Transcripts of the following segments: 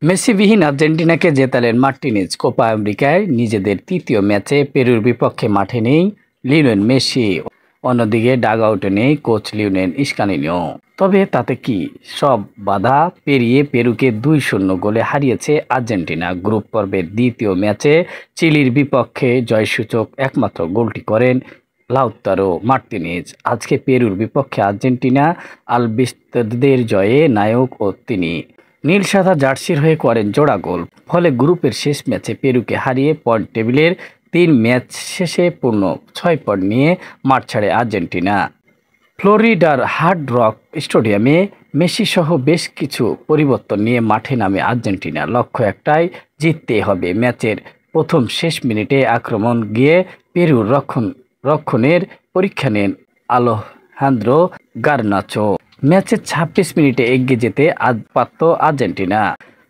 মেসিবিহীন আর্জেন্টিনাকে জেতালেন Martinez. Copa আমেরিকায় নিজেদের তৃতীয় ম্যাচে পেরুর বিপক্ষে মাঠে নেই লিওনেল মেসি। অন্যদিকে ডাগআউটে নেই কোচ লিওনেল স্কালিনিও। তবে তাতে কি, সব বাধা পেরিয়ে পেরুকে 2-0 গোলে হারিয়েছে আর্জেন্টিনা। গ্রুপ পর্বের দ্বিতীয় ম্যাচে চিলির বিপক্ষে জয়সূচক একমাত্র গোলটি করেন লাউতারো মার্টিনেজ। আজকে পেরুর বিপক্ষে আর্জেন্টিনা আলবিস্তাদের জয়ে নায়ক ও তিনি। নীল সাদা জার্সির হয়ে করেন জোড়া গোল। ফলে গ্রুপের শেষ ম্যাচে পেরুকে হারিয়ে পয়েন্ট টেবিলের 3 ম্যাচ শেষে পূর্ণ 6 পয়েন্ট নিয়ে মাঠ ছাড়ে আর্জেন্টিনা। ফ্লোরিডার হার্ড রক স্টেডিয়ামে মেসি সহ বেশ কিছু পরিবর্তন নিয়ে মাঠে নামে আর্জেন্টিনা। লক্ষ্য একটাই, জিততে হবে। ম্যাচের প্রথম শেষ মিনিটে আক্রমণ গিয়ে পেরুর রক্ষণের পরীক্ষা নেন আলেহান্দ্রো গার্নাচো। ম্যাচের 26 মিনিটে এগিয়ে যেতে পারত আর্জেন্টিনা,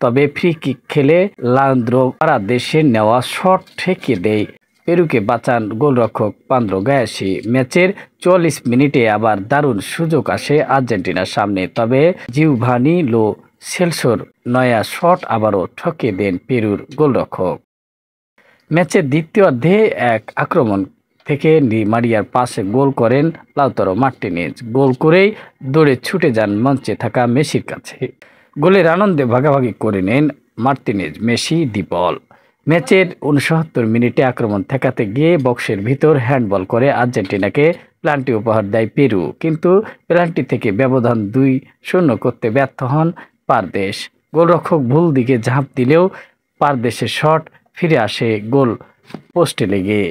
তবে ফ্রি কিক খেলে লান্দ্রো দেশের নেওয়া শট ঠেকিয়ে দেয় পেরুকে বাঁচান গোলরক্ষক পান্দ্রো গায়াসি। ম্যাচের 44 মিনিটে আবার দারুণ সুযোগ আসে আর্জেন্টিনার সামনে, তবে জিওভানি লো সেলসোর নয়া শট আবারও ঠকিয়ে দেন পেরুর গোলরক্ষক। ম্যাচের দ্বিতীয়ার্ধে এক আক্রমণ থেকে ডি মারিয়ার পাশে গোল করেন লাউতারো মার্টিনেজ। গোল করেই দৌড়ে ছুটে যান মঞ্চে থাকা মেসির কাছে। গোলের আনন্দে ভাগাভাগি করে নেন মার্টিনেজ, মেসি দি বল। ম্যাচের 69 মিনিটে আক্রমণ ঠেকাতে গিয়ে বক্সের ভিতর হ্যান্ডবল করে আর্জেন্টিনাকে পেনাল্টি উপহার দেয় পেরু, কিন্তু পেনাল্টি থেকে ব্যবধান 2-0 করতে ব্যর্থ হন পারদেশ। গোলরক্ষক ভুল দিকে ঝাঁপ দিলেও পারদেশের শট ফিরে আসে গোল পোস্টে লেগে।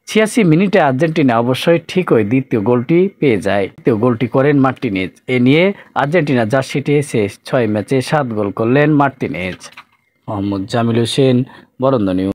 86 মিনিটে আর্জেন্টিনা অবশ্যই ঠিকই দ্বিতীয় গোলটি পেয়ে যায়। দ্বিতীয় গোলটি করেন মার্টিনেজ। এ নিয়ে আর্জেন্টিনা জার্সিটি শেষ 6 ম্যাচে 7 গোল করলেন মার্টিনেজ। মোহাম্মদ জামিল হোসেন, বরেন্দ্র নিউজ।